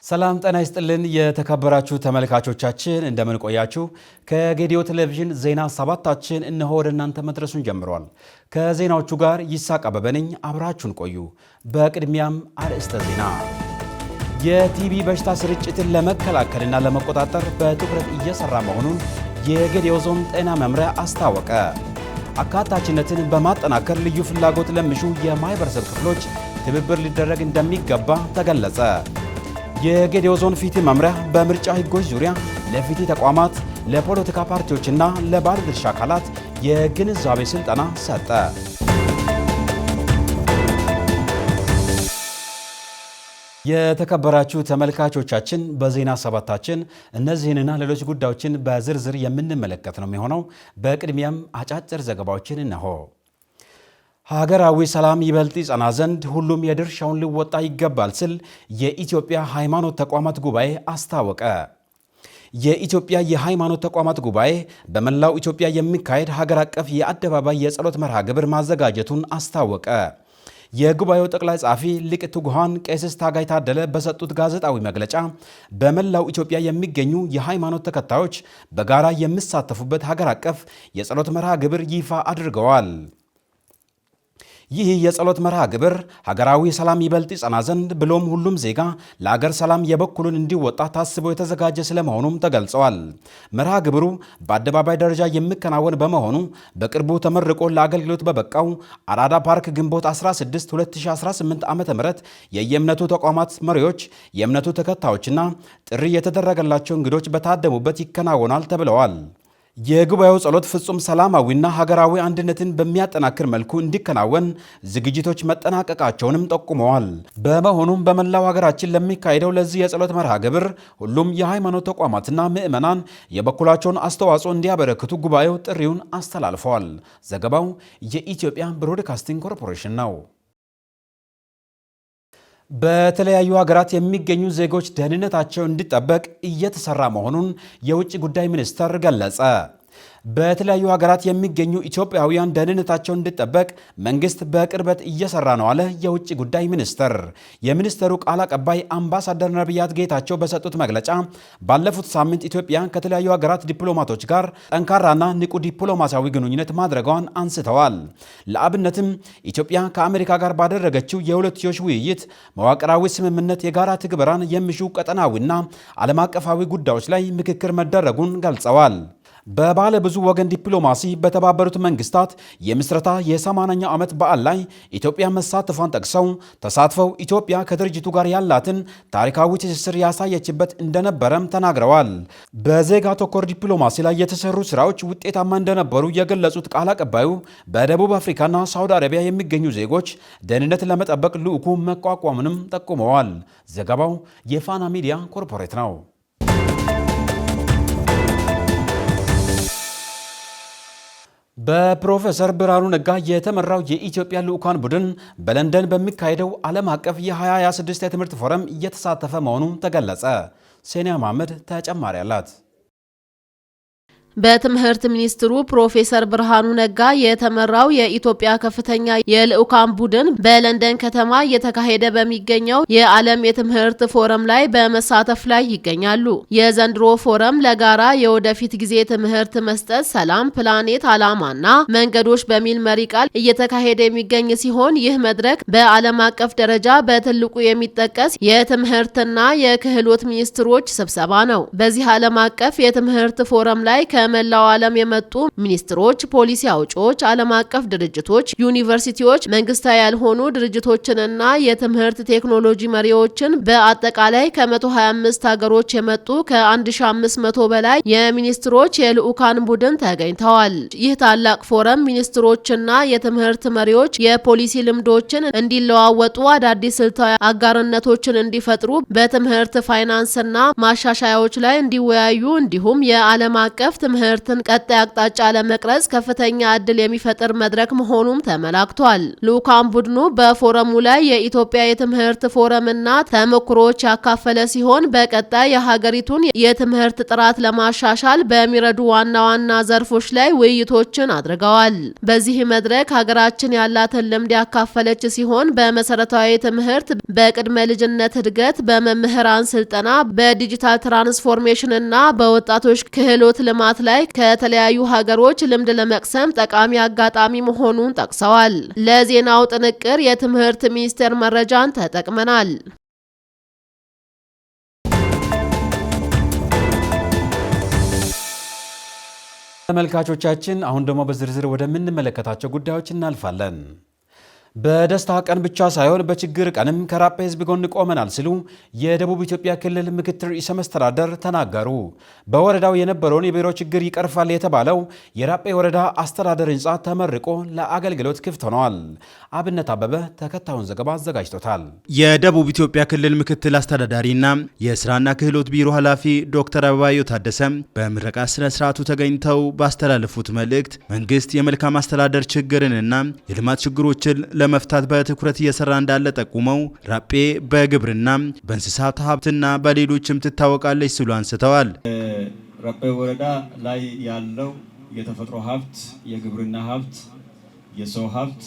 ሰላም ጤና ይስጥልን የተከበራችሁ ተመልካቾቻችን እንደምን ቆያችሁ? ከጌዲዮ ቴሌቪዥን ዜና ሰባታችን እነሆ ወደ እናንተ መድረሱን ጀምሯል። ከዜናዎቹ ጋር ይሳቅ አበበ ነኝ። አብራችሁን ቆዩ። በቅድሚያም አርዕስተ ዜና። የቲቢ በሽታ ስርጭትን ለመከላከልና ለመቆጣጠር በትኩረት እየሰራ መሆኑን የጌዲዮ ዞን ጤና መምሪያ አስታወቀ። አካታችነትን በማጠናከር ልዩ ፍላጎት ለሚሹ የማህበረሰብ ክፍሎች ትብብር ሊደረግ እንደሚገባ ተገለጸ። የጌዲዮ ዞን ፍትህ መምሪያ በምርጫ ህጎች ዙሪያ ለፍትህ ተቋማት፣ ለፖለቲካ ፓርቲዎችና ለባለድርሻ አካላት የግንዛቤ ስልጠና ሰጠ። የተከበራችሁ ተመልካቾቻችን በዜና ሰባታችን እነዚህንና ሌሎች ጉዳዮችን በዝርዝር የምንመለከት ነው የሚሆነው። በቅድሚያም አጫጭር ዘገባዎችን እነሆ። ሀገራዊ ሰላም ይበልጥ ይጸና ዘንድ ሁሉም የድርሻውን ሊወጣ ይገባል ሲል የኢትዮጵያ ሃይማኖት ተቋማት ጉባኤ አስታወቀ። የኢትዮጵያ የሃይማኖት ተቋማት ጉባኤ በመላው ኢትዮጵያ የሚካሄድ ሀገር አቀፍ የአደባባይ የጸሎት መርሃ ግብር ማዘጋጀቱን አስታወቀ። የጉባኤው ጠቅላይ ጸሐፊ ሊቀ ትጉሃን ቄስ ታጋይ ታደለ በሰጡት ጋዜጣዊ መግለጫ በመላው ኢትዮጵያ የሚገኙ የሃይማኖት ተከታዮች በጋራ የሚሳተፉበት ሀገር አቀፍ የጸሎት መርሃ ግብር ይፋ አድርገዋል። ይህ የጸሎት መርሃ ግብር ሀገራዊ ሰላም ይበልጥ ይጸና ዘንድ ብሎም ሁሉም ዜጋ ለአገር ሰላም የበኩሉን እንዲወጣ ታስቦ የተዘጋጀ ስለመሆኑም ተገልጸዋል። መርሃ ግብሩ በአደባባይ ደረጃ የሚከናወን በመሆኑ በቅርቡ ተመርቆ ለአገልግሎት በበቃው አራዳ ፓርክ ግንቦት 16 2018 ዓ.ም የየእምነቱ ተቋማት መሪዎች፣ የእምነቱ ተከታዮችና ጥሪ የተደረገላቸው እንግዶች በታደሙበት ይከናወናል ተብለዋል። የጉባኤው ጸሎት ፍጹም ሰላማዊና ሀገራዊ አንድነትን በሚያጠናክር መልኩ እንዲከናወን ዝግጅቶች መጠናቀቃቸውንም ጠቁመዋል። በመሆኑም በመላው ሀገራችን ለሚካሄደው ለዚህ የጸሎት መርሃ ግብር ሁሉም የሃይማኖት ተቋማትና ምዕመናን የበኩላቸውን አስተዋጽኦ እንዲያበረክቱ ጉባኤው ጥሪውን አስተላልፈዋል። ዘገባው የኢትዮጵያ ብሮድካስቲንግ ኮርፖሬሽን ነው። በተለያዩ ሀገራት የሚገኙ ዜጎች ደህንነታቸው እንዲጠበቅ እየተሰራ መሆኑን የውጭ ጉዳይ ሚኒስቴር ገለጸ። በተለያዩ ሀገራት የሚገኙ ኢትዮጵያውያን ደህንነታቸው እንዲጠበቅ መንግስት በቅርበት እየሰራ ነው አለ የውጭ ጉዳይ ሚኒስቴር። የሚኒስቴሩ ቃል አቀባይ አምባሳደር ነቢያት ጌታቸው በሰጡት መግለጫ ባለፉት ሳምንት ኢትዮጵያ ከተለያዩ ሀገራት ዲፕሎማቶች ጋር ጠንካራና ንቁ ዲፕሎማሲያዊ ግንኙነት ማድረጓን አንስተዋል። ለአብነትም ኢትዮጵያ ከአሜሪካ ጋር ባደረገችው የሁለትዮሽ ውይይት መዋቅራዊ ስምምነት የጋራ ትግበራን የሚሹ ቀጠናዊና ዓለም አቀፋዊ ጉዳዮች ላይ ምክክር መደረጉን ገልጸዋል። በባለ ብዙ ወገን ዲፕሎማሲ በተባበሩት መንግስታት የምስረታ የ80ኛ ዓመት በዓል ላይ ኢትዮጵያ መሳተፏን ጠቅሰው ተሳትፈው ኢትዮጵያ ከድርጅቱ ጋር ያላትን ታሪካዊ ትስስር ያሳየችበት እንደነበረም ተናግረዋል። በዜጋ ተኮር ዲፕሎማሲ ላይ የተሰሩ ስራዎች ውጤታማ እንደነበሩ የገለጹት ቃል አቀባዩ በደቡብ አፍሪካና ሳውዲ አረቢያ የሚገኙ ዜጎች ደህንነት ለመጠበቅ ልዑኩ መቋቋሙንም ጠቁመዋል። ዘገባው የፋና ሚዲያ ኮርፖሬት ነው። በፕሮፌሰር ብርሃኑ ነጋ የተመራው የኢትዮጵያ ልዑካን ቡድን በለንደን በሚካሄደው ዓለም አቀፍ የ2026 የትምህርት ፎረም እየተሳተፈ መሆኑ ተገለጸ። ሴኒያ መሐመድ ተጨማሪ አላት። በትምህርት ሚኒስትሩ ፕሮፌሰር ብርሃኑ ነጋ የተመራው የኢትዮጵያ ከፍተኛ የልዑካን ቡድን በለንደን ከተማ እየተካሄደ በሚገኘው የዓለም የትምህርት ፎረም ላይ በመሳተፍ ላይ ይገኛሉ። የዘንድሮ ፎረም ለጋራ የወደፊት ጊዜ ትምህርት መስጠት፣ ሰላም፣ ፕላኔት፣ ዓላማና መንገዶች በሚል መሪ ቃል እየተካሄደ የሚገኝ ሲሆን ይህ መድረክ በዓለም አቀፍ ደረጃ በትልቁ የሚጠቀስ የትምህርትና የክህሎት ሚኒስትሮች ስብሰባ ነው። በዚህ ዓለም አቀፍ የትምህርት ፎረም ላይ ከመላው ዓለም የመጡ ሚኒስትሮች፣ ፖሊሲ አውጪዎች፣ ዓለም አቀፍ ድርጅቶች፣ ዩኒቨርሲቲዎች፣ መንግስታዊ ያልሆኑ ድርጅቶችንና የትምህርት ቴክኖሎጂ መሪዎችን በአጠቃላይ ከ125 ሀገሮች የመጡ ከ1500 በላይ የሚኒስትሮች የልዑካን ቡድን ተገኝተዋል። ይህ ታላቅ ፎረም ሚኒስትሮችና የትምህርት መሪዎች የፖሊሲ ልምዶችን እንዲለዋወጡ፣ አዳዲስ ስልታዊ አጋርነቶችን እንዲፈጥሩ፣ በትምህርት ፋይናንስና ማሻሻያዎች ላይ እንዲወያዩ እንዲሁም የዓለም አቀፍ የትምህርትን ቀጣይ አቅጣጫ ለመቅረጽ ከፍተኛ እድል የሚፈጥር መድረክ መሆኑም ተመላክቷል። ልዑካን ቡድኑ በፎረሙ ላይ የኢትዮጵያ የትምህርት ፎረምና ተሞክሮዎች ያካፈለ ሲሆን በቀጣይ የሀገሪቱን የትምህርት ጥራት ለማሻሻል በሚረዱ ዋና ዋና ዘርፎች ላይ ውይይቶችን አድርገዋል። በዚህ መድረክ ሀገራችን ያላትን ልምድ ያካፈለች ሲሆን በመሰረታዊ ትምህርት፣ በቅድመ ልጅነት እድገት፣ በመምህራን ስልጠና፣ በዲጂታል ትራንስፎርሜሽን እና በወጣቶች ክህሎት ልማት ላይ ከተለያዩ ሀገሮች ልምድ ለመቅሰም ጠቃሚ አጋጣሚ መሆኑን ጠቅሰዋል። ለዜናው ጥንቅር የትምህርት ሚኒስቴር መረጃን ተጠቅመናል። ተመልካቾቻችን አሁን ደግሞ በዝርዝር ወደምንመለከታቸው ጉዳዮች እናልፋለን። በደስታ ቀን ብቻ ሳይሆን በችግር ቀንም ከራጴ ሕዝብ ጎን ቆመናል ሲሉ የደቡብ ኢትዮጵያ ክልል ምክትል ርዕሰ መስተዳድር ተናገሩ። በወረዳው የነበረውን የቢሮ ችግር ይቀርፋል የተባለው የራጴ ወረዳ አስተዳደር ሕንፃ ተመርቆ ለአገልግሎት ክፍት ሆነዋል። አብነት አበበ ተከታዩን ዘገባ አዘጋጅቶታል። የደቡብ ኢትዮጵያ ክልል ምክትል አስተዳዳሪና የስራና ክህሎት ቢሮ ኃላፊ ዶክተር አበባዮ ታደሰ በምረቃ ስነ ስርዓቱ ተገኝተው ባስተላለፉት መልእክት መንግስት የመልካም አስተዳደር ችግርንና የልማት ችግሮችን ለመፍታት በትኩረት እየሰራ እንዳለ ጠቁመው ራጴ በግብርና በእንስሳት ሀብትና በሌሎችም ትታወቃለች ሲሉ አንስተዋል። ራጴ ወረዳ ላይ ያለው የተፈጥሮ ሀብት፣ የግብርና ሀብት፣ የሰው ሀብት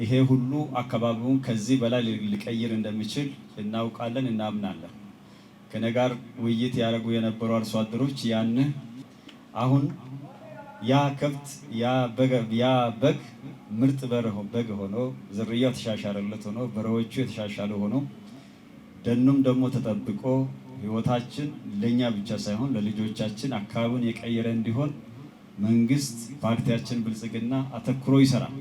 ይሄ ሁሉ አካባቢውን ከዚህ በላይ ሊቀይር እንደሚችል እናውቃለን፣ እናምናለን። ከኔ ጋር ውይይት ያደረጉ የነበሩ አርሶ አደሮች ያን አሁን ያ ከብት ያ በግ ምርጥ በግ ሆኖ ዝርያው ተሻሻለለት ሆኖ በሬዎቹ የተሻሻሉ ሆኖ ደኑም ደግሞ ተጠብቆ ህይወታችን ለኛ ብቻ ሳይሆን ለልጆቻችን አካባቢውን የቀየረ እንዲሆን መንግስት ፓርቲያችን ብልጽግና አተኩሮ ይሰራል።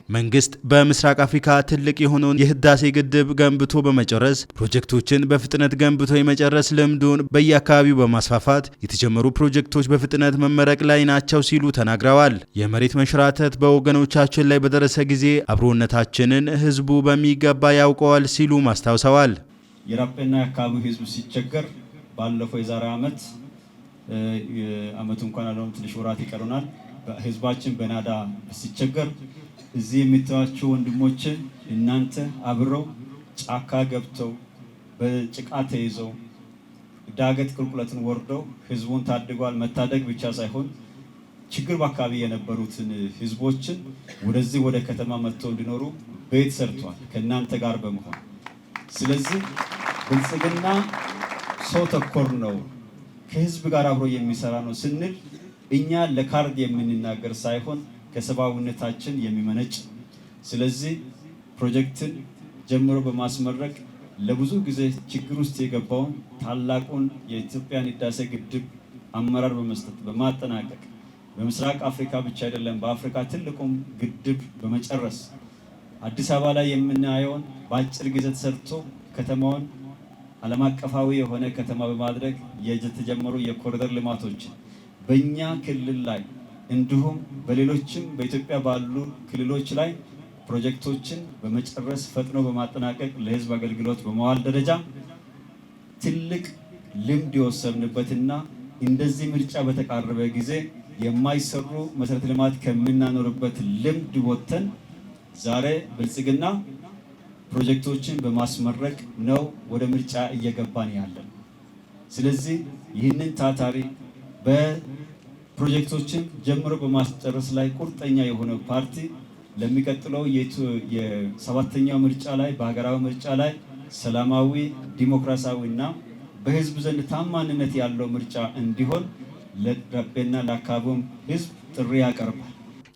መንግስት በምስራቅ አፍሪካ ትልቅ የሆነውን የህዳሴ ግድብ ገንብቶ በመጨረስ ፕሮጀክቶችን በፍጥነት ገንብቶ የመጨረስ ልምዱን በየአካባቢው በማስፋፋት የተጀመሩ ፕሮጀክቶች በፍጥነት መመረቅ ላይ ናቸው ሲሉ ተናግረዋል። የመሬት መንሸራተት በወገኖቻችን ላይ በደረሰ ጊዜ አብሮነታችንን ህዝቡ በሚገባ ያውቀዋል ሲሉ ማስታውሰዋል። የራጴና የአካባቢው ህዝብ ሲቸገር ባለፈው የዛሬ ዓመት እንኳን አለውን ትንሽ ወራት ይቀሩናል። ህዝባችን በናዳ ሲቸገር እዚህ የምታዩዋቸው ወንድሞች እናንተ አብረው ጫካ ገብተው በጭቃ ተይዘው ዳገት ቁልቁለትን ወርደው ህዝቡን ታድጓል። መታደግ ብቻ ሳይሆን ችግር በአካባቢ የነበሩትን ህዝቦችን ወደዚህ ወደ ከተማ መጥተው እንዲኖሩ ቤት ሰርቷል ከእናንተ ጋር በመሆን። ስለዚህ ብልጽግና ሰው ተኮር ነው፣ ከህዝብ ጋር አብሮ የሚሰራ ነው ስንል እኛ ለካርድ የምንናገር ሳይሆን ከሰባዊነታችን የሚመነጭ። ስለዚህ ፕሮጀክትን ጀምሮ በማስመረቅ ለብዙ ጊዜ ችግር ውስጥ የገባውን ታላቁን የኢትዮጵያን ህዳሴ ግድብ አመራር በመስጠት በማጠናቀቅ በምስራቅ አፍሪካ ብቻ አይደለም በአፍሪካ ትልቁም ግድብ በመጨረስ አዲስ አበባ ላይ የምናየውን በአጭር ጊዜ ተሰርቶ ከተማውን ዓለም አቀፋዊ የሆነ ከተማ በማድረግ የተጀመሩ የኮሪደር ልማቶችን በእኛ ክልል ላይ እንዲሁም በሌሎችም በኢትዮጵያ ባሉ ክልሎች ላይ ፕሮጀክቶችን በመጨረስ ፈጥኖ በማጠናቀቅ ለህዝብ አገልግሎት በመዋል ደረጃ ትልቅ ልምድ የወሰድንበትና እንደዚህ ምርጫ በተቃረበ ጊዜ የማይሰሩ መሰረተ ልማት ከምናኖርበት ልምድ ወጥተን ዛሬ ብልጽግና ፕሮጀክቶችን በማስመረቅ ነው ወደ ምርጫ እየገባን ያለን። ስለዚህ ይህንን ታታሪ በፕሮጀክቶችን ጀምሮ በማስጨረስ ላይ ቁርጠኛ የሆነ ፓርቲ ለሚቀጥለው የሰባተኛው ምርጫ ላይ በሀገራዊ ምርጫ ላይ ሰላማዊ ዲሞክራሲያዊና በህዝብ ዘንድ ታማኝነት ያለው ምርጫ እንዲሆን ለራጴና ለአካባቢውም ህዝብ ጥሪ ያቀርባል።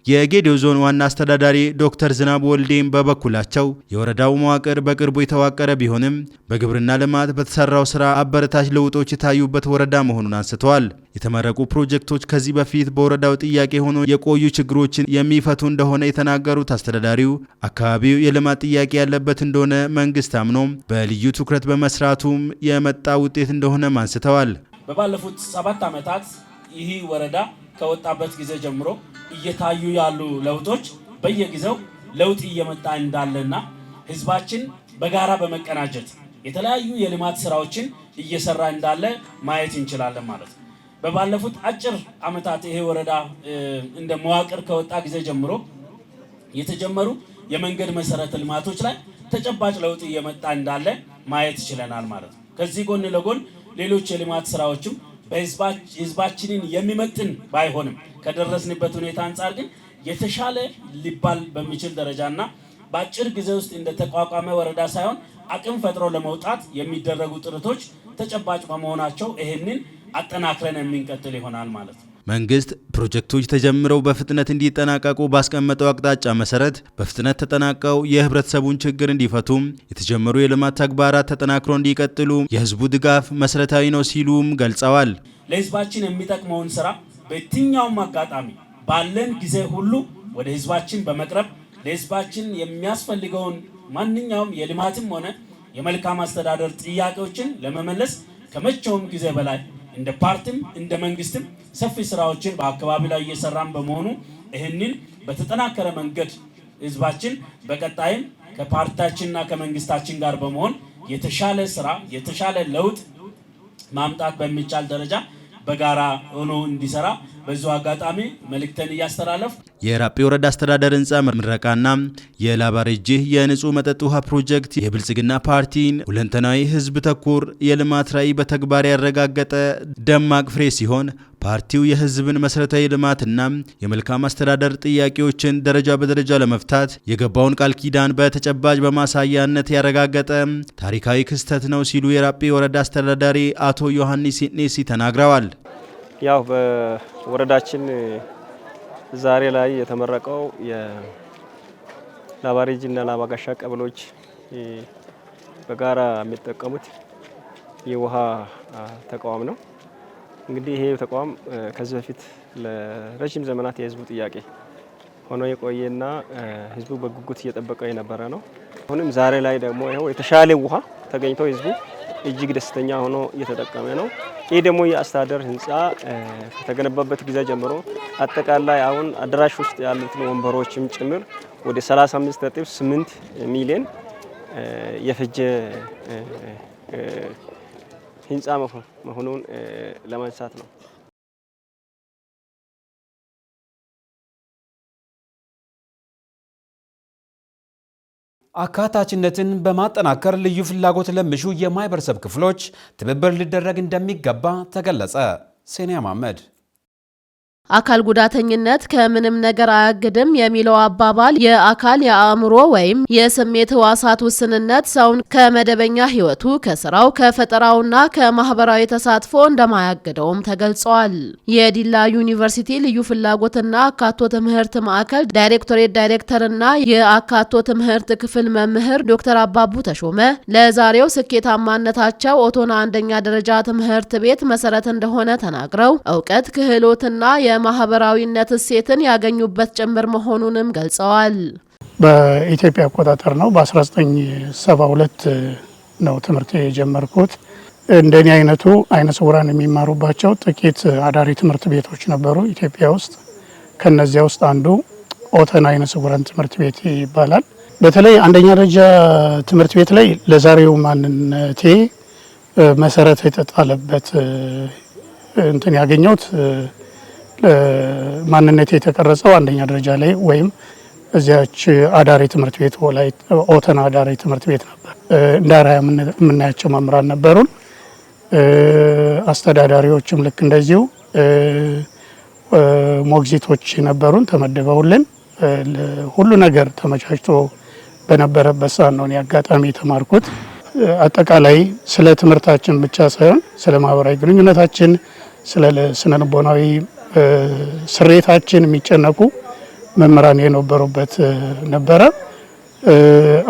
የጌዴኦ ዞን ዋና አስተዳዳሪ ዶክተር ዝናቡ ወልዴም በበኩላቸው የወረዳው መዋቅር በቅርቡ የተዋቀረ ቢሆንም በግብርና ልማት በተሰራው ስራ አበረታች ለውጦች የታዩበት ወረዳ መሆኑን አንስተዋል። የተመረቁ ፕሮጀክቶች ከዚህ በፊት በወረዳው ጥያቄ ሆኖ የቆዩ ችግሮችን የሚፈቱ እንደሆነ የተናገሩት አስተዳዳሪው አካባቢው የልማት ጥያቄ ያለበት እንደሆነ መንግስት አምኖ በልዩ ትኩረት በመስራቱም የመጣ ውጤት እንደሆነም አንስተዋል። በባለፉት 7 ዓመታት ይህ ወረዳ ከወጣበት ጊዜ ጀምሮ እየታዩ ያሉ ለውጦች በየጊዜው ለውጥ እየመጣ እንዳለና ህዝባችን በጋራ በመቀናጀት የተለያዩ የልማት ስራዎችን እየሰራ እንዳለ ማየት እንችላለን ማለት ነው። በባለፉት አጭር ዓመታት ይሄ ወረዳ እንደ መዋቅር ከወጣ ጊዜ ጀምሮ የተጀመሩ የመንገድ መሰረተ ልማቶች ላይ ተጨባጭ ለውጥ እየመጣ እንዳለ ማየት ይችላል ማለት ነው። ከዚህ ጎን ለጎን ሌሎች የልማት ስራዎችም በህዝባችንን የሚመጥን ባይሆንም ከደረስንበት ሁኔታ አንፃር ግን የተሻለ ሊባል በሚችል ደረጃና በአጭር ጊዜ ውስጥ እንደ ተቋቋመ ወረዳ ሳይሆን አቅም ፈጥሮ ለመውጣት የሚደረጉ ጥረቶች ተጨባጭ በመሆናቸው ይሄንን አጠናክረን የምንቀጥል ይሆናል ማለት ነው። መንግስት ፕሮጀክቶች ተጀምረው በፍጥነት እንዲጠናቀቁ ባስቀመጠው አቅጣጫ መሰረት በፍጥነት ተጠናቀው የህብረተሰቡን ችግር እንዲፈቱም የተጀመሩ የልማት ተግባራት ተጠናክሮ እንዲቀጥሉ የህዝቡ ድጋፍ መሰረታዊ ነው ሲሉም ገልጸዋል። ለህዝባችን የሚጠቅመውን ስራ በየትኛውም አጋጣሚ ባለን ጊዜ ሁሉ ወደ ህዝባችን በመቅረብ ለህዝባችን የሚያስፈልገውን ማንኛውም የልማትም ሆነ የመልካም አስተዳደር ጥያቄዎችን ለመመለስ ከመቼውም ጊዜ በላይ እንደ ፓርቲም እንደ መንግስትም ሰፊ ስራዎችን በአካባቢ ላይ እየሰራን በመሆኑ ይህንን በተጠናከረ መንገድ ህዝባችን በቀጣይም ከፓርቲያችንና ከመንግስታችን ጋር በመሆን የተሻለ ስራ የተሻለ ለውጥ ማምጣት በሚቻል ደረጃ በጋራ ሆኖ እንዲሰራ በዚሁ አጋጣሚ መልእክተን እያስተላለፍ የራጴ ወረዳ አስተዳደር ህንፃ ምረቃና የላባሬጅህ የንጹህ መጠጥ ውሃ ፕሮጀክት የብልጽግና ፓርቲን ሁለንተናዊ ህዝብ ተኮር የልማት ራዕይ በተግባር ያረጋገጠ ደማቅ ፍሬ ሲሆን ፓርቲው የህዝብን መሰረታዊ ልማትና የመልካም አስተዳደር ጥያቄዎችን ደረጃ በደረጃ ለመፍታት የገባውን ቃል ኪዳን በተጨባጭ በማሳያነት ያረጋገጠ ታሪካዊ ክስተት ነው ሲሉ የራጴ ወረዳ አስተዳዳሪ አቶ ዮሐንስ ኔሲ ተናግረዋል። ያው በወረዳችን ዛሬ ላይ የተመረቀው የላባሬጅና ላባጋሻ ቀበሌዎች በጋራ የሚጠቀሙት የውሃ ተቋም ነው። እንግዲህ ይሄ ተቋም ከዚህ በፊት ለረጅም ዘመናት የህዝቡ ጥያቄ ሆኖ የቆየና ህዝቡ በጉጉት እየጠበቀው የነበረ ነው። አሁንም ዛሬ ላይ ደግሞ ይሄው የተሻለ ውሃ ተገኝቶ ህዝቡ እጅግ ደስተኛ ሆኖ እየተጠቀመ ነው። ይህ ደግሞ የአስተዳደር ህንፃ ከተገነባበት ጊዜ ጀምሮ አጠቃላይ አሁን አዳራሽ ውስጥ ያሉትን ወንበሮችም ጭምር ወደ 35.8 ሚሊዮን የፈጀ ህንፃ መሆኑን ለማንሳት ነው። አካታችነትን በማጠናከር ልዩ ፍላጎት ለሚሹ የማህበረሰብ ክፍሎች ትብብር ሊደረግ እንደሚገባ ተገለጸ። ሴኒያ መሐመድ አካል ጉዳተኝነት ከምንም ነገር አያግድም የሚለው አባባል የአካል የአእምሮ ወይም የስሜት ህዋሳት ውስንነት ሰውን ከመደበኛ ህይወቱ ከስራው ከፈጠራውና ከማህበራዊ ተሳትፎ እንደማያግደውም ተገልጿል። የዲላ ዩኒቨርሲቲ ልዩ ፍላጎትና አካቶ ትምህርት ማዕከል ዳይሬክቶሬት ዳይሬክተርና የአካቶ ትምህርት ክፍል መምህር ዶክተር አባቡ ተሾመ ለዛሬው ስኬታማነታቸው ኦቶና አንደኛ ደረጃ ትምህርት ቤት መሰረት እንደሆነ ተናግረው እውቀት ክህሎትና የማህበራዊነት እሴትን ያገኙበት ጭምር መሆኑንም ገልጸዋል። በኢትዮጵያ አቆጣጠር ነው በ1972 ነው ትምህርት የጀመርኩት። እንደኔ አይነቱ አይነ ስውራን የሚማሩባቸው ጥቂት አዳሪ ትምህርት ቤቶች ነበሩ ኢትዮጵያ ውስጥ። ከነዚያ ውስጥ አንዱ ኦተና አይነ ስውራን ትምህርት ቤት ይባላል። በተለይ አንደኛ ደረጃ ትምህርት ቤት ላይ ለዛሬው ማንነቴ መሰረት የተጣለበት እንትን ያገኘሁት ማንነቴ የተቀረጸው አንደኛ ደረጃ ላይ ወይም እዚያች አዳሪ ትምህርት ቤት ላይ ኦተና አዳሪ ትምህርት ቤት ነበር። እንደ አርአያ የምናያቸው መምህራን ነበሩን። አስተዳዳሪዎችም ልክ እንደዚሁ ሞግዚቶች ነበሩን ተመድበውልን ሁሉ ነገር ተመቻችቶ በነበረበት ሰዓት ነው አጋጣሚ የተማርኩት። አጠቃላይ ስለ ትምህርታችን ብቻ ሳይሆን ስለ ማህበራዊ ግንኙነታችን፣ ስለ ስነ ልቦናዊ ስሬታችን የሚጨነቁ መምህራን የነበሩበት ነበረ።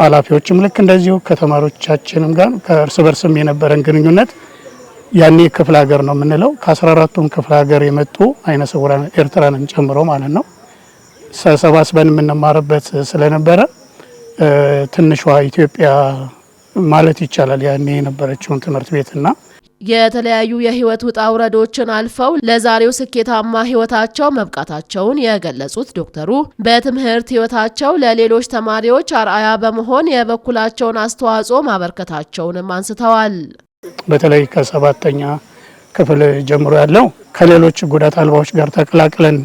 ኃላፊዎችም ልክ እንደዚሁ ከተማሪዎቻችንም ጋር ከእርስ በርስም የነበረን ግንኙነት ያኔ ክፍለ ሀገር ነው የምንለው ከ14ቱም ክፍለ ሀገር የመጡ አይነ ስውራን ኤርትራንን ጨምሮ ማለት ነው ተሰባስበን የምንማርበት ስለነበረ ትንሿ ኢትዮጵያ ማለት ይቻላል ያኔ የነበረችውን ትምህርት ቤትና የተለያዩ የህይወት ውጣ ውረዶችን አልፈው ለዛሬው ስኬታማ ህይወታቸው መብቃታቸውን የገለጹት ዶክተሩ በትምህርት ህይወታቸው ለሌሎች ተማሪዎች አርአያ በመሆን የበኩላቸውን አስተዋጽኦ ማበርከታቸውንም አንስተዋል። በተለይ ከ7ኛ ክፍል ጀምሮ ያለው ከሌሎች ጉዳት አልባዎች ጋር ተቀላቅለን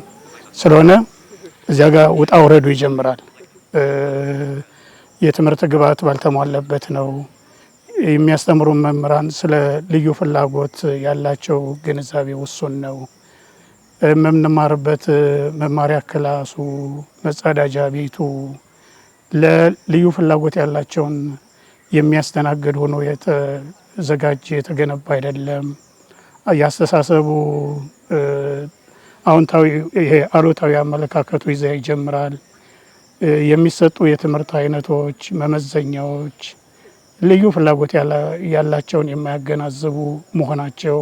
ስለሆነ እዚያ ጋር ውጣ ውረዱ ይጀምራል። የትምህርት ግብዓት ባልተሟላበት ነው። የሚያስተምሩ መምህራን ስለ ልዩ ፍላጎት ያላቸው ግንዛቤ ውሱን ነው። የምንማርበት መማሪያ ክላሱ፣ መጸዳጃ ቤቱ ለልዩ ፍላጎት ያላቸውን የሚያስተናግድ ሆኖ የተዘጋጀ የተገነባ አይደለም። ያስተሳሰቡ አዎንታዊ ይሄ አሉታዊ አመለካከቱ ይዘ ይጀምራል። የሚሰጡ የትምህርት አይነቶች፣ መመዘኛዎች ልዩ ፍላጎት ያላቸውን የማያገናዝቡ መሆናቸው።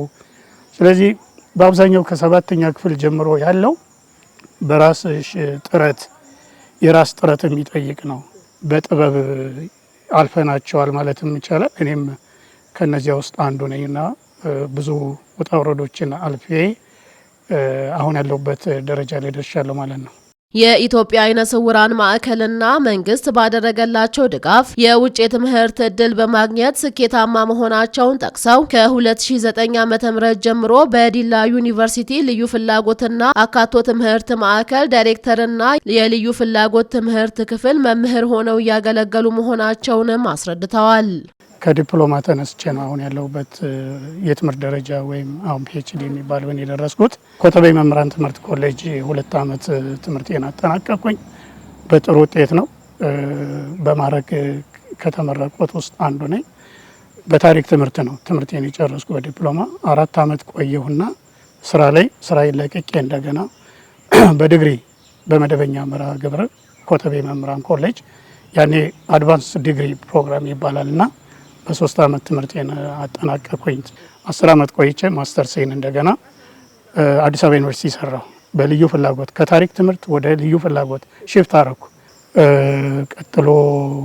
ስለዚህ በአብዛኛው ከ7ኛ ክፍል ጀምሮ ያለው በራስ ጥረት የራስ ጥረት የሚጠይቅ ነው። በጥበብ አልፈናቸዋል ማለትም ይቻላል። እኔም ከነዚያ ውስጥ አንዱ ነኝና ብዙ ውጣ ውረዶችን አልፌ አሁን ያለሁበት ደረጃ ላይ ደርሻለሁ ማለት ነው። የኢትዮጵያ አይነ ስውራን ማዕከልና መንግስት ባደረገላቸው ድጋፍ የውጭ የትምህርት እድል በማግኘት ስኬታማ መሆናቸውን ጠቅሰው ከ2009 ዓ.ም ጀምሮ በዲላ ዩኒቨርሲቲ ልዩ ፍላጎትና አካቶ ትምህርት ማዕከል ዳይሬክተርና የልዩ ፍላጎት ትምህርት ክፍል መምህር ሆነው እያገለገሉ መሆናቸውንም አስረድተዋል። ከዲፕሎማ ተነስቼ ነው አሁን ያለሁበት የትምህርት ደረጃ ወይም አሁን ፒኤችዲ የሚባለውን የደረስኩት። ኮተቤ መምህራን ትምህርት ኮሌጅ 2 ዓመት ትምህርቴን አጠናቀቅኩኝ። በጥሩ ውጤት ነው። በማዕረግ ከተመረቁት ውስጥ አንዱ ነኝ። በታሪክ ትምህርት ነው ትምህርቴን የጨረስኩ በዲፕሎማ 4 ዓመት ቆየሁና ስራ ለቅቄ እንደገና በዲግሪ በመደበኛ መርሃ ግብር ኮተቤ መምህራን ኮሌጅ ያኔ አድቫንስ ዲግሪ ፕሮግራም ይባላልና በ3 ዓመት ትምህርቴን አጠናቀቅኩኝ። 10 ዓመት ቆይቼ ማስተርሴን እንደገና አዲስ አበባ ዩኒቨርሲቲ ሰራሁ። በልዩ ፍላጎት ከታሪክ ትምህርት ወደ ልዩ ፍላጎት ሽፍት አረኩ። ቀጥሎ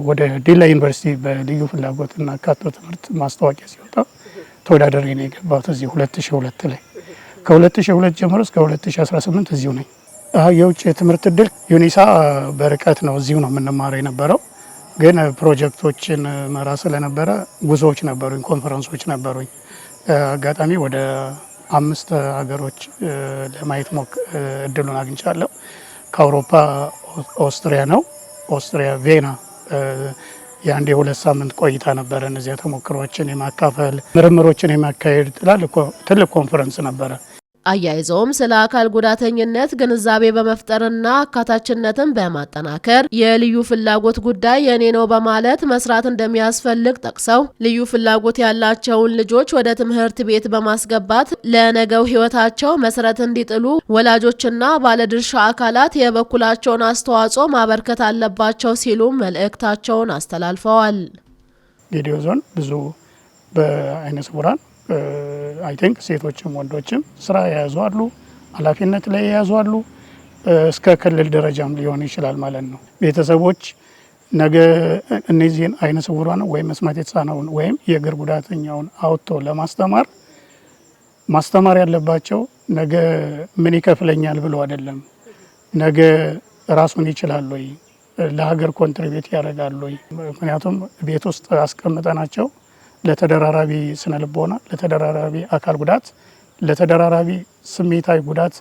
ወደ ዲላ ዩኒቨርሲቲ በልዩ ፍላጎትና አካቶ ትምህርት ማስታወቂያ ሲወጣ ተወዳደሬ ነው የገባሁት እዚህ 2002 ላይ። ከ2002 ጀምሮ እስከ 2018 እዚሁ ነኝ። የውጭ የትምህርት እድል ዩኒሳ በርቀት ነው እዚሁ ነው የምንማረው የነበረው። ግን ፕሮጀክቶችን መራ ስለነበረ ጉዞዎች ነበሩኝ፣ ኮንፈረንሶች ነበሩኝ። አጋጣሚ ወደ 5 ሀገሮች ለማየት እድሉን አግኝቻለሁ። ከአውሮፓ ኦስትሪያ ነው። ኦስትሪያ ቬና የአንድ የ2 ሳምንት ቆይታ ነበረ። እነዚያ ተሞክሮችን የማካፈል ምርምሮችን የማካሄድ ትልቅ ኮንፈረንስ ነበረ። አያይዘውም ስለ አካል ጉዳተኝነት ግንዛቤ በመፍጠርና አካታችነትን በማጠናከር የልዩ ፍላጎት ጉዳይ የኔ ነው በማለት መስራት እንደሚያስፈልግ ጠቅሰው ልዩ ፍላጎት ያላቸውን ልጆች ወደ ትምህርት ቤት በማስገባት ለነገው ሕይወታቸው መሰረት እንዲጥሉ ወላጆችና ባለድርሻ አካላት የበኩላቸውን አስተዋጽኦ ማበርከት አለባቸው ሲሉ መልእክታቸውን አስተላልፈዋል። ጌዲዮ ዞን ብዙ በአይነ ስውራን አይ ቲንክ ሴቶችም ወንዶችም ስራ የያዙ አሉ፣ ኃላፊነት ላይ የያዙ አሉ። እስከ ክልል ደረጃም ሊሆን ይችላል ማለት ነው። ቤተሰቦች ነገ እነዚህን አይነ ስውራን ወይም መስማት የተሳነውን ወይም የእግር ጉዳተኛውን አውጥቶ ማስተማር ያለባቸው ነገ ምን ይከፍለኛል ብሎ አይደለም። ነገ ራሱን ይችላል ወይ፣ ለሀገር ኮንትሪቢዩት ያደርጋል ወይ። ምክንያቱም ቤት ውስጥ አስቀምጠናቸው ለተደራራቢ ስነ ልቦና፣ ለተደራራቢ አካል ጉዳት፣ ለተደራራቢ ስሜታዊ ጉዳት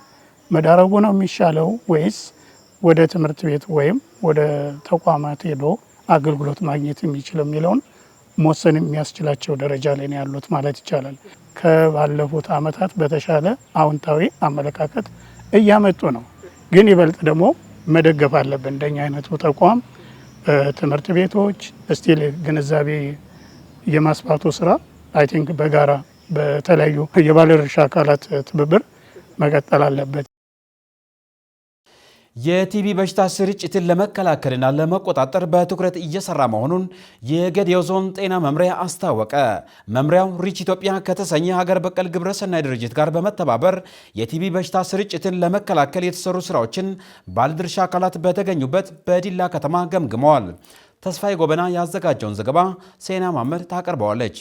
መዳረጉ ነው የሚሻለው ወይስ ወደ ትምህርት ቤት ወይም ወደ ተቋማት ሄዶ አገልግሎት ማግኘት የሚችለው የሚለውን መወሰን የሚያስችላቸው ደረጃ ላይ ነው ያሉት ማለት ይቻላል። ከባለፉት ዓመታት በተሻለ አዎንታዊ አመለካከት እያመጡ ነው። ግን ይበልጥ ደግሞ መደገፍ አለብን። እንደኛ አይነቱ ተቋም ትምህርት ቤቶች ስቲል ግንዛቤ የማስፋቱ ስራ አይ ቲንክ በጋራ በተለያዩ የባለድርሻ አካላት ትብብር መቀጠል አለበት። የቲቢ በሽታ ስርጭትን ለመከላከልና ለመቆጣጠር በትኩረት እየሰራ መሆኑን የጌዴኦ ዞን ጤና መምሪያ አስታወቀ። መምሪያው ሪች ኢትዮጵያ ከተሰኘ ሀገር በቀል ግብረሰናይ ድርጅት ጋር በመተባበር የቲቢ በሽታ ስርጭትን ለመከላከል የተሰሩ ስራዎችን ባለድርሻ አካላት በተገኙበት በዲላ ከተማ ገምግመዋል። ተስፋዬ ጎበና ያዘጋጀውን ዘገባ ሴና ማመር ታቀርበዋለች።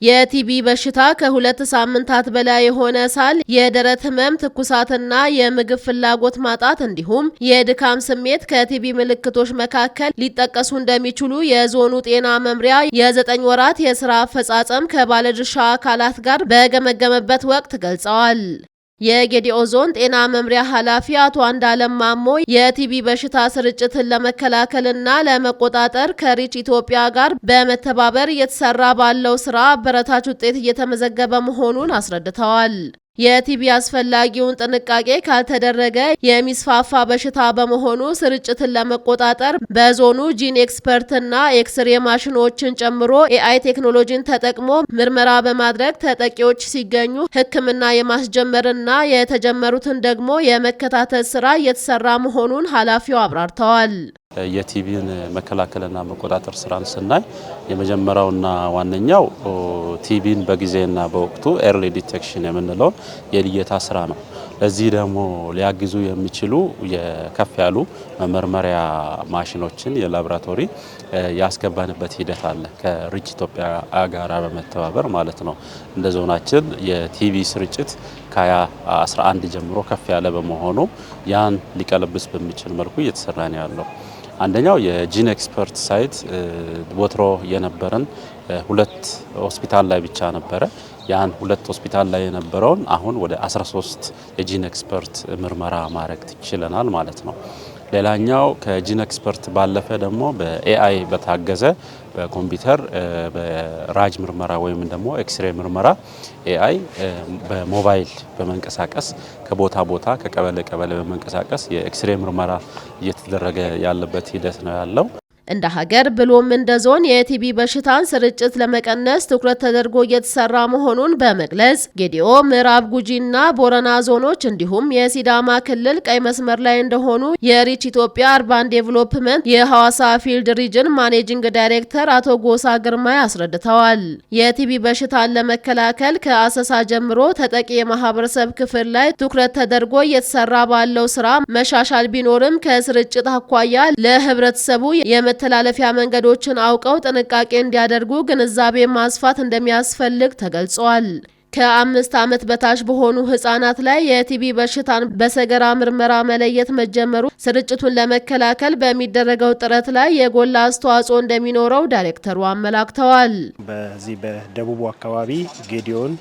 የቲቢ በሽታ ከ2 ሳምንታት በላይ የሆነ ሳል፣ የደረት ህመም፣ ትኩሳትና የምግብ ፍላጎት ማጣት እንዲሁም የድካም ስሜት ከቲቢ ምልክቶች መካከል ሊጠቀሱ እንደሚችሉ የዞኑ ጤና መምሪያ የ9 ወራት የስራ አፈጻጸም ከባለድርሻ አካላት ጋር በገመገመበት ወቅት ገልጸዋል። የጌዲኦ ዞን ጤና መምሪያ ኃላፊ አቶ አንዳለም ማሞ የቲቢ በሽታ ስርጭትን ለመከላከልና ለመቆጣጠር ከሪች ኢትዮጵያ ጋር በመተባበር እየተሰራ ባለው ስራ አበረታች ውጤት እየተመዘገበ መሆኑን አስረድተዋል። የቲቢ አስፈላጊውን ጥንቃቄ ካልተደረገ የሚስፋፋ በሽታ በመሆኑ ስርጭትን ለመቆጣጠር በዞኑ ጂን ኤክስፐርትና ኤክስሬ ማሽኖችን ጨምሮ ኤአይ ቴክኖሎጂን ተጠቅሞ ምርመራ በማድረግ ተጠቂዎች ሲገኙ ሕክምና የማስጀመርና የተጀመሩትን ደግሞ የመከታተል ስራ እየተሰራ መሆኑን ኃላፊው አብራርተዋል። የቲቢን መከላከልና መቆጣጠር ስራን ስናይ የመጀመሪያውና ዋነኛው ቲቢን በጊዜና በወቅቱ ኤርሊ ዲቴክሽን የምንለው የልየታ ስራ ነው። ለዚህ ደግሞ ሊያግዙ የሚችሉ የከፍ ያሉ መመርመሪያ ማሽኖችን የላቦራቶሪ ያስገባንበት ሂደት አለ። ከሪች ኢትዮጵያ ጋራ በመተባበር ማለት ነው። እንደ ዞናችን የቲቢ ስርጭት ከ2011 ጀምሮ ከፍ ያለ በመሆኑ ያን ሊቀለብስ በሚችል መልኩ እየተሰራ ነው ያለው። አንደኛው የጂን ኤክስፐርት ሳይት ቦትሮ የነበረን 2 ሆስፒታል ላይ ብቻ ነበረ። ያን 2 ሆስፒታል ላይ የነበረውን አሁን ወደ 13 የጂን ኤክስፐርት ምርመራ ማድረግ ትችለናል ማለት ነው። ሌላኛው ከጂን ኤክስፐርት ባለፈ ደግሞ በኤአይ በታገዘ በኮምፒውተር በራጅ ምርመራ ወይም ደግሞ ኤክስሬ ምርመራ ኤአይ በሞባይል በመንቀሳቀስ ከቦታ ቦታ ከቀበሌ ቀበሌ በመንቀሳቀስ የኤክስሬ ምርመራ እየተደረገ ያለበት ሂደት ነው ያለው። እንደ ሀገር ብሎም እንደ ዞን የቲቢ በሽታን ስርጭት ለመቀነስ ትኩረት ተደርጎ እየተሰራ መሆኑን በመግለጽ ጌዲኦ፣ ምዕራብ ጉጂና ቦረና ዞኖች እንዲሁም የሲዳማ ክልል ቀይ መስመር ላይ እንደሆኑ የሪች ኢትዮጵያ አርባን ዴቨሎፕመንት የሐዋሳ ፊልድ ሪጅን ማኔጂንግ ዳይሬክተር አቶ ጎሳ ግርማይ አስረድተዋል። የቲቢ በሽታን ለመከላከል ከአሰሳ ጀምሮ ተጠቂ የማህበረሰብ ክፍል ላይ ትኩረት ተደርጎ እየተሰራ ባለው ስራ መሻሻል ቢኖርም ከስርጭት አኳያ ለህብረተሰቡ መተላለፊያ መንገዶችን አውቀው ጥንቃቄ እንዲያደርጉ ግንዛቤ ማስፋት እንደሚያስፈልግ ተገልጿል። ከ5 ዓመት በታች በሆኑ ህጻናት ላይ የቲቢ በሽታን በሰገራ ምርመራ መለየት መጀመሩ ስርጭቱን ለመከላከል በሚደረገው ጥረት ላይ የጎላ አስተዋጽኦ እንደሚኖረው ዳይሬክተሩ አመላክተዋል። በዚህ በደቡቡ አካባቢ ጌዲዮን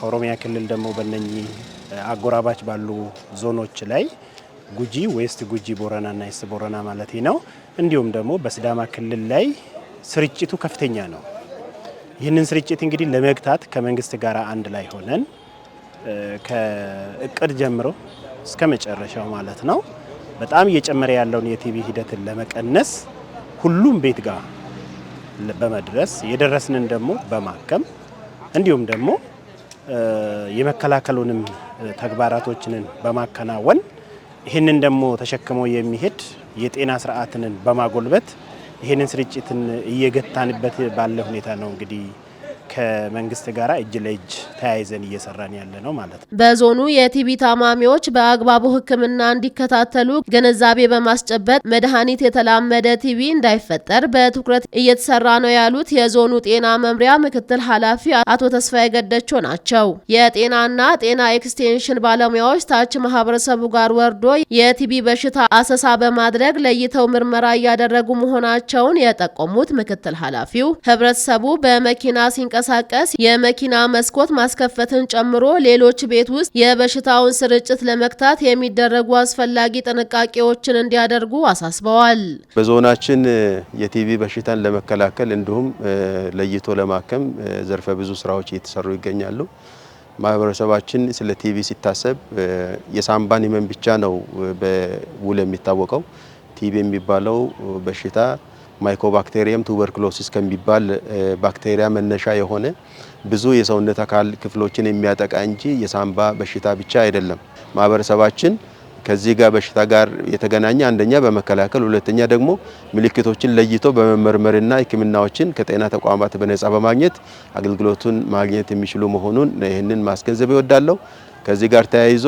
ከኦሮሚያ ክልል ደግሞ በእነኚህ አጎራባች ባሉ ዞኖች ላይ ጉጂ፣ ዌስት ጉጂ፣ ቦረናና ኢስት ቦረና ማለት ነው። እንዲሁም ደግሞ በሲዳማ ክልል ላይ ስርጭቱ ከፍተኛ ነው። ይህንን ስርጭት እንግዲህ ለመግታት ከመንግስት ጋር አንድ ላይ ሆነን ከእቅድ ጀምሮ እስከ መጨረሻው ማለት ነው በጣም እየጨመረ ያለውን የቲቢ ሂደትን ለመቀነስ ሁሉም ቤት ጋር በመድረስ የደረስንን ደግሞ በማከም እንዲሁም ደግሞ የመከላከሉንም ተግባራቶችንን በማከናወን ይህንን ደግሞ ተሸክሞ የሚሄድ የጤና ስርዓትን በማጎልበት ይህንን ስርጭትን እየገታንበት ባለ ሁኔታ ነው እንግዲህ ከመንግስት ጋር እጅ ለእጅ ተያይዘን እየሰራን ያለ ነው ማለት ነው። በዞኑ የቲቢ ታማሚዎች በአግባቡ ሕክምና እንዲከታተሉ ግንዛቤ በማስጨበጥ መድኃኒት የተላመደ ቲቢ እንዳይፈጠር በትኩረት እየተሰራ ነው ያሉት የዞኑ ጤና መምሪያ ምክትል ኃላፊ አቶ ተስፋዬ ገደቾ ናቸው። የጤናና ጤና ኤክስቴንሽን ባለሙያዎች ታች ማህበረሰቡ ጋር ወርዶ የቲቢ በሽታ አሰሳ በማድረግ ለይተው ምርመራ እያደረጉ መሆናቸውን የጠቆሙት ምክትል ኃላፊው ህብረተሰቡ በመኪና ሲንቀሳቀስ የመኪና መስኮት ማስከፈትን ጨምሮ ሌሎች ቤት ውስጥ የበሽታውን ስርጭት ለመክታት የሚደረጉ አስፈላጊ ጥንቃቄዎችን እንዲያደርጉ አሳስበዋል። በዞናችን የቲቢ በሽታን ለመከላከል እንዲሁም ለይቶ ለማከም ዘርፈ ብዙ ስራዎች እየተሰሩ ይገኛሉ። ማህበረሰባችን ስለ ቲቢ ሲታሰብ የሳምባን ህመም ብቻ ነው በውል የሚታወቀው። ቲቢ የሚባለው በሽታ ማይኮባክቴሪየም ቱበርኩሎሲስ ከሚባል ባክቴሪያ መነሻ የሆነ ብዙ የሰውነት አካል ክፍሎችን የሚያጠቃ እንጂ የሳምባ በሽታ ብቻ አይደለም። ማህበረሰባችን ከዚህ ጋር በሽታ ጋር የተገናኘ አንደኛ በመከላከል ሁለተኛ ደግሞ ምልክቶችን ለይቶ በመመርመርና ሕክምናዎችን ከጤና ተቋማት በነጻ በማግኘት አገልግሎቱን ማግኘት የሚችሉ መሆኑን ይህንን ማስገንዘብ ይወዳለሁ። ከዚህ ጋር ተያይዞ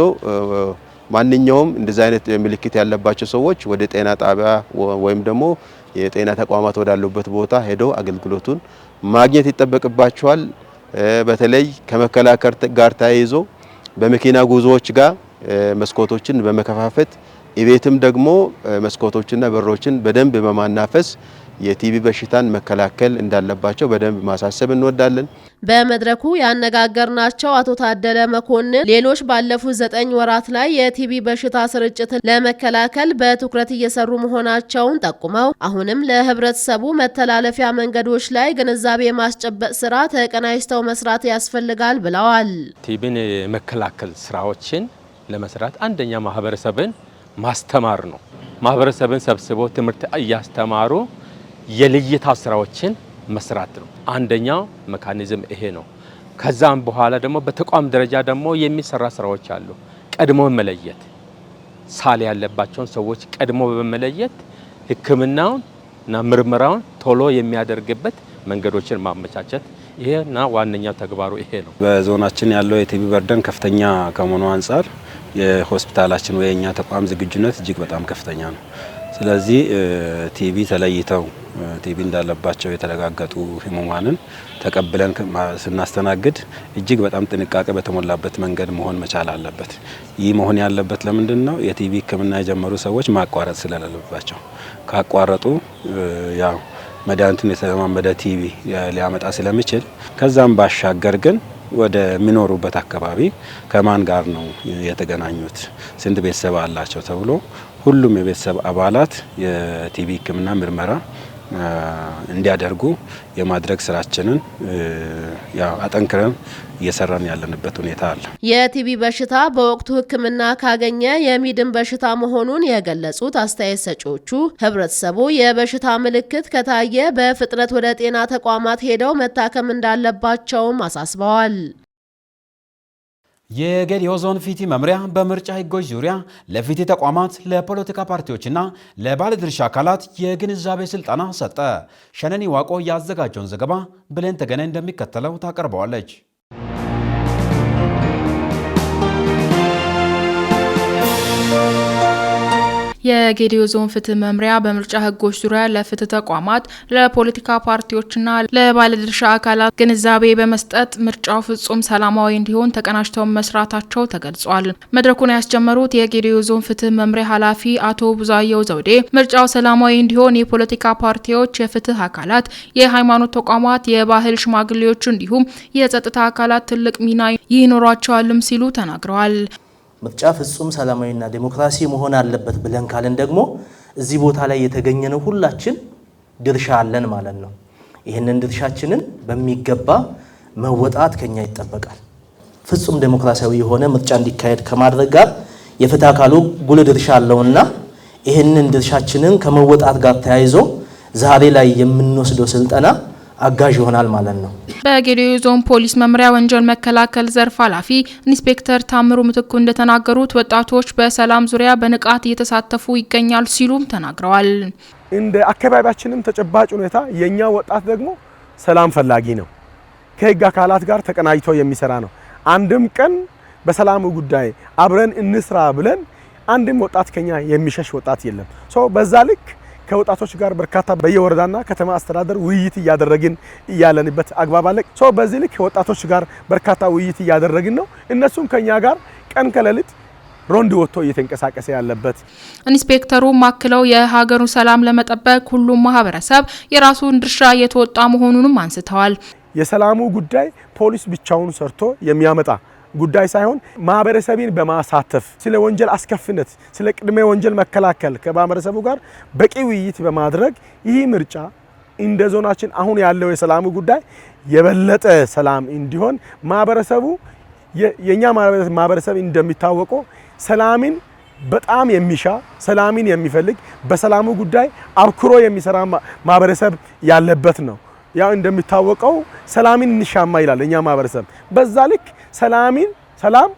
ማንኛውም እንደዚህ አይነት ምልክት ያለባቸው ሰዎች ወደ ጤና ጣቢያ ወይም ደግሞ የጤና ተቋማት ወዳሉበት ቦታ ሄዶ አገልግሎቱን ማግኘት ይጠበቅባቸዋል። በተለይ ከመከላከል ጋር ተያይዞ በመኪና ጉዞዎች ጋር መስኮቶችን በመከፋፈት ኢቤትም ደግሞ መስኮቶችና በሮችን በደንብ በማናፈስ የቲቢ በሽታን መከላከል እንዳለባቸው በደንብ ማሳሰብ እንወዳለን። በመድረኩ ያነጋገርናቸው አቶ ታደለ መኮንን ሌሎች ባለፉት 9 ወራት ላይ የቲቢ በሽታ ስርጭትን ለመከላከል በትኩረት እየሰሩ መሆናቸውን ጠቁመው አሁንም ለህብረተሰቡ መተላለፊያ መንገዶች ላይ ግንዛቤ ማስጨበጥ ስራ ተቀናጅተው መስራት ያስፈልጋል ብለዋል። ቲቢን መከላከል ስራዎችን ለመስራት አንደኛ ማህበረሰብን ማስተማር ነው። ማህበረሰብን ሰብስቦ ትምህርት እያስተማሩ የልየታ ስራዎችን መስራት ነው። አንደኛው ሜካኒዝም ይሄ ነው። ከዛም በኋላ ደግሞ በተቋም ደረጃ ደግሞ የሚሰራ ስራዎች አሉ። ቀድሞ መለየት፣ ሳል ያለባቸውን ሰዎች ቀድሞ በመለየት ሕክምናውንና ምርመራውን ቶሎ የሚያደርግበት መንገዶችን ማመቻቸት ይሄና ዋነኛው ተግባሩ ይሄ ነው። በዞናችን ያለው የቲቢ በርደን ከፍተኛ ከመሆኑ አንፃር የሆስፒታላችን ወይ የኛ ተቋም ዝግጁነት እጅግ በጣም ከፍተኛ ነው። ስለዚህ ቲቢ ተለይተው ቲቢ እንዳለባቸው የተረጋገጡ ህሙማንን ተቀብለን ስናስተናግድ እጅግ በጣም ጥንቃቄ በተሞላበት መንገድ መሆን መቻል አለበት። ይህ መሆን ያለበት ለምንድን ነው? የቲቢ ህክምና የጀመሩ ሰዎች ማቋረጥ ስለሌለባቸው ካቋረጡ ያው መድኃኒቱን የተለማመደ ቲቢ ሊያመጣ ስለሚችል ከዛም ባሻገር ግን ወደ ሚኖሩበት አካባቢ ከማን ጋር ነው የተገናኙት፣ ስንት ቤተሰብ አላቸው ተብሎ ሁሉም የቤተሰብ አባላት የቲቢ ህክምና ምርመራ እንዲያደርጉ የማድረግ ስራችንን ያው አጠንክረን እየሰራን ያለንበት ሁኔታ አለ። የቲቢ በሽታ በወቅቱ ህክምና ካገኘ የሚድን በሽታ መሆኑን የገለጹት አስተያየት ሰጪዎቹ ህብረተሰቡ የበሽታ ምልክት ከታየ በፍጥነት ወደ ጤና ተቋማት ሄደው መታከም እንዳለባቸውም አሳስበዋል። የጌዲዮ ዞን ፊቲ መምሪያ በምርጫ ህጎች ዙሪያ ለፊቲ ተቋማት ለፖለቲካ ፓርቲዎችና ለባለድርሻ አካላት የግንዛቤ ስልጠና ሰጠ። ሸነኒ ዋቆ ያዘጋጀውን ዘገባ ብለን ተገነ እንደሚከተለው ታቀርበዋለች። የጌዲዮ ዞን ፍትህ መምሪያ በምርጫ ህጎች ዙሪያ ለፍትህ ተቋማት ለፖለቲካ ፓርቲዎችና ለባለድርሻ አካላት ግንዛቤ በመስጠት ምርጫው ፍጹም ሰላማዊ እንዲሆን ተቀናጅተው መስራታቸው ተገልጿል። መድረኩን ያስጀመሩት የጌዲዮ ዞን ፍትህ መምሪያ ኃላፊ አቶ ቡዛየው ዘውዴ ምርጫው ሰላማዊ እንዲሆን የፖለቲካ ፓርቲዎች፣ የፍትህ አካላት፣ የሃይማኖት ተቋማት፣ የባህል ሽማግሌዎች እንዲሁም የጸጥታ አካላት ትልቅ ሚና ይኖራቸዋልም ሲሉ ተናግረዋል። ምርጫ ፍጹም ሰላማዊና ዴሞክራሲ መሆን አለበት ብለን ካለን ደግሞ እዚህ ቦታ ላይ የተገኘነው ሁላችን ድርሻ አለን ማለት ነው። ይህንን ድርሻችንን በሚገባ መወጣት ከኛ ይጠበቃል። ፍጹም ዴሞክራሲያዊ የሆነ ምርጫ እንዲካሄድ ከማድረግ ጋር የፍትህ አካሉ ጉልህ ድርሻ አለውና ይህንን ድርሻችንን ከመወጣት ጋር ተያይዞ ዛሬ ላይ የምንወስደው ስልጠና አጋዥ ይሆናል ማለት ነው። በጌዲዮ ዞን ፖሊስ መምሪያ ወንጀል መከላከል ዘርፍ ኃላፊ ኢንስፔክተር ታምሩ ምትኩ እንደተናገሩት ወጣቶች በሰላም ዙሪያ በንቃት እየተሳተፉ ይገኛሉ ሲሉም ተናግረዋል። እንደ አካባቢያችንም ተጨባጭ ሁኔታ የኛ ወጣት ደግሞ ሰላም ፈላጊ ነው። ከህግ አካላት ጋር ተቀናጅቶ የሚሰራ ነው። አንድም ቀን በሰላሙ ጉዳይ አብረን እንስራ ብለን አንድም ወጣት ከኛ የሚሸሽ ወጣት የለም። በዛ ልክ ከወጣቶች ጋር በርካታ በየወረዳና ከተማ አስተዳደር ውይይት እያደረግን ያለንበት አግባብ አለ። በዚህ ልክ ከወጣቶች ጋር በርካታ ውይይት እያደረግን ነው። እነሱም ከኛ ጋር ቀን ከሌሊት ሮንድ ወጥቶ እየተንቀሳቀሰ ያለበት። ኢንስፔክተሩ ማክለው የሀገሩ ሰላም ለመጠበቅ ሁሉም ማህበረሰብ የራሱን ድርሻ እየተወጣ መሆኑንም አንስተዋል። የሰላሙ ጉዳይ ፖሊስ ብቻውን ሰርቶ የሚያመጣ ጉዳይ ሳይሆን ማህበረሰብን በማሳተፍ ስለ ወንጀል አስከፊነት፣ ስለ ቅድመ ወንጀል መከላከል ከማህበረሰቡ ጋር በቂ ውይይት በማድረግ ይህ ምርጫ እንደ ዞናችን አሁን ያለው የሰላሙ ጉዳይ የበለጠ ሰላም እንዲሆን ማህበረሰቡ የኛ ማህበረሰብ እንደሚታወቀው ሰላምን በጣም የሚሻ ሰላምን የሚፈልግ በሰላሙ ጉዳይ አብክሮ የሚሰራ ማህበረሰብ ያለበት ነው። ያው እንደሚታወቀው ሰላምን እንሻማ ይላል እኛ ማህበረሰብ። በዛ ልክ ሰላም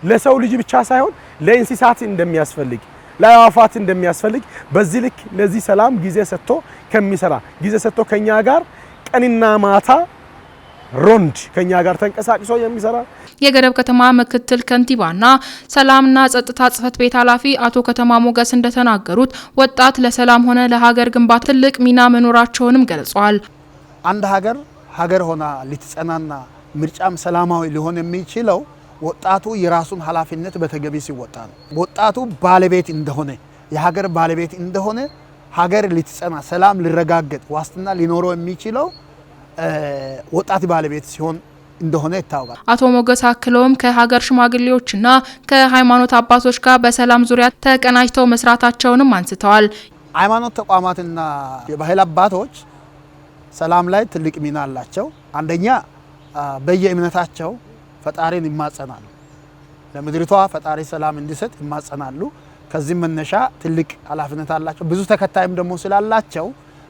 ለሰው ልጅ ብቻ ሳይሆን ለእንስሳት እንደሚያስፈልግ፣ ለአዋፋት እንደሚያስፈልግ በዚህ ልክ ለዚህ ሰላም ጊዜ ሰጥቶ ከሚሰራ ጊዜ ሰጥቶ ከኛ ጋር ቀንና ማታ ሮንድ ከኛ ጋር ተንቀሳቅሶ የሚሰራ የገደብ ከተማ ምክትል ከንቲባና ሰላምና ጸጥታ ጽሕፈት ቤት ኃላፊ አቶ ከተማ ሞገስ እንደተናገሩት ወጣት ለሰላም ሆነ ለሀገር ግንባታ ትልቅ ሚና መኖራቸውንም ገልጸዋል። አንድ ሀገር ሆና ልትጸናና ምርጫም ሰላማዊ ሊሆን የሚችለው ወጣቱ የራሱን ኃላፊነት በተገቢ ሲወጣ ነው። ወጣቱ ባለቤት እንደሆነ የሀገር ባለቤት እንደሆነ ሀገር ልትጸና ሰላም ሊረጋገጥ ዋስትና ሊኖረው የሚችለው ወጣት ባለቤት ሲሆን እንደሆነ ይታወቃል። አቶ ሞገስ አክለውም ከሀገር ሽማግሌዎችና ከሃይማኖት አባቶች ጋር በሰላም ዙሪያ ተቀናጅተው መስራታቸውንም አንስተዋል። ሃይማኖት ተቋማትና የባህል አባቶች ሰላም ላይ ትልቅ ሚና አላቸው። አንደኛ በየእምነታቸው ፈጣሪን ይማጸናሉ። ለምድሪቷ ፈጣሪ ሰላም እንዲሰጥ ይማጸናሉ። ከዚህ መነሻ ትልቅ ኃላፊነት አላቸው። ብዙ ተከታይም ደግሞ ስላላቸው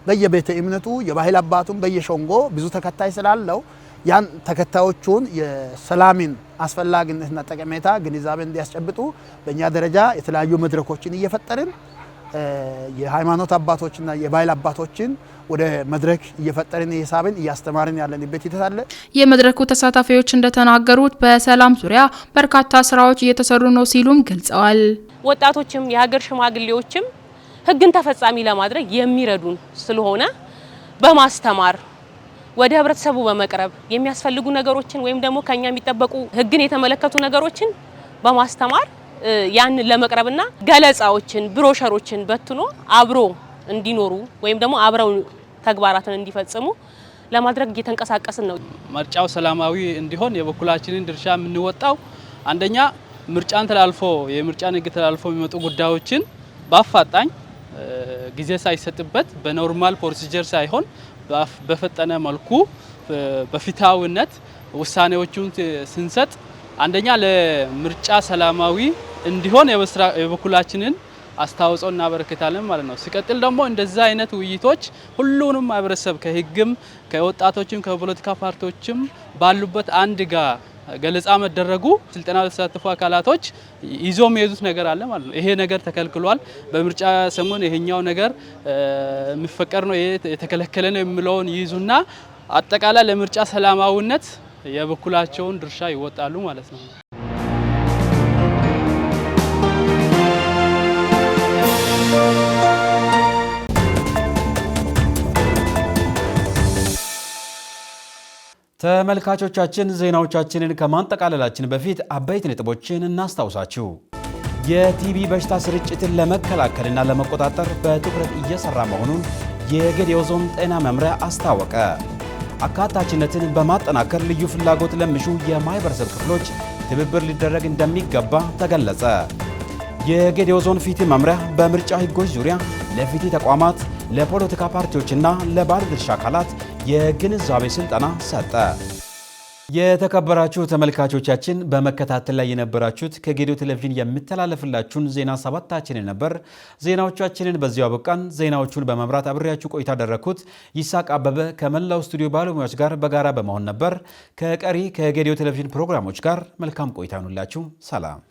በየቤተ እምነቱ የባህል አባቱም በየሾንጎ ብዙ ተከታይ ስላለው ያን ተከታዮቹን የሰላምን አስፈላጊነትና ጠቀሜታ ግንዛቤ እንዲያስጨብጡ በእኛ ደረጃ የተለያዩ መድረኮችን እየፈጠርን የሃይማኖት አባቶችና የባህል አባቶችን ወደ መድረክ እየፈጠርን እየሳብን እያስተማርን ያለንበት ሂደት አለ። የመድረኩ ተሳታፊዎች እንደተናገሩት በሰላም ዙሪያ በርካታ ስራዎች እየተሰሩ ነው ሲሉም ገልጸዋል። ወጣቶችም የሀገር ሽማግሌዎችም ህግን ተፈጻሚ ለማድረግ የሚረዱን ስለሆነ በማስተማር ወደ ህብረተሰቡ በመቅረብ የሚያስፈልጉ ነገሮችን ወይም ደግሞ ከኛ የሚጠበቁ ህግን የተመለከቱ ነገሮችን በማስተማር ያን ለመቅረብና ገለጻዎችን ብሮሸሮችን በትኖ አብሮ እንዲኖሩ ወይም ደግሞ አብረው ተግባራትን እንዲፈጽሙ ለማድረግ እየተንቀሳቀስን ነው። ምርጫው ሰላማዊ እንዲሆን የበኩላችንን ድርሻ የምንወጣው አንደኛ ምርጫን ተላልፎ የምርጫን ህግ ተላልፎ የሚመጡ ጉዳዮችን በአፋጣኝ ጊዜ ሳይሰጥበት በኖርማል ፕሮሲጀር ሳይሆን በፈጠነ መልኩ በፍትሃዊነት ውሳኔዎቹን ስንሰጥ አንደኛ ለምርጫ ሰላማዊ እንዲሆን የበኩላችንን አስተዋጽኦ እናበረክታለን ማለት ነው። ሲቀጥል ደግሞ እንደዛ አይነት ውይይቶች ሁሉንም ማህበረሰብ ከህግም ከወጣቶችም ከፖለቲካ ፓርቲዎችም ባሉበት አንድ ጋር ገለጻ መደረጉ ስልጠና የተሳተፉ አካላቶች ይዞ የሚሄዱት ነገር አለ ማለት ነው። ይሄ ነገር ተከልክሏል፣ በምርጫ ሰሞን ይሄኛው ነገር የሚፈቀር ነው፣ የተከለከለ ነው የሚለውን ይይዙና አጠቃላይ ለምርጫ ሰላማዊነት የበኩላቸውን ድርሻ ይወጣሉ ማለት ነው። ተመልካቾቻችን ዜናዎቻችንን ከማንጠቃለላችን በፊት አበይት ነጥቦችን እናስታውሳችሁ። የቲቢ በሽታ ስርጭትን ለመከላከልና ለመቆጣጠር በትኩረት እየሰራ መሆኑን የጌዴኦ ዞን ጤና መምሪያ አስታወቀ። አካታችነትን በማጠናከር ልዩ ፍላጎት ለሚሹ የማህበረሰብ ክፍሎች ትብብር ሊደረግ እንደሚገባ ተገለጸ። የጌዴኦ ዞን ፍትህ መምሪያ በምርጫ ህጎች ዙሪያ ለፍትህ ተቋማት፣ ለፖለቲካ ፓርቲዎችና ለባለድርሻ አካላት የግንዛቤ ስልጠና ሰጠ። የተከበራችሁ ተመልካቾቻችን በመከታተል ላይ የነበራችሁት ከጌዴኦ ቴሌቪዥን የሚተላለፍላችሁን ዜና ሰባታችንን ነበር። ዜናዎቻችንን በዚሁ አበቃን። ዜናዎቹን በመምራት አብሬያችሁ ቆይታ ያደረኩት ይስሐቅ አበበ ከመላው ስቱዲዮ ባለሙያዎች ጋር በጋራ በመሆን ነበር። ከቀሪ ከጌዴኦ ቴሌቪዥን ፕሮግራሞች ጋር መልካም ቆይታ ይሁንላችሁ። ሰላም።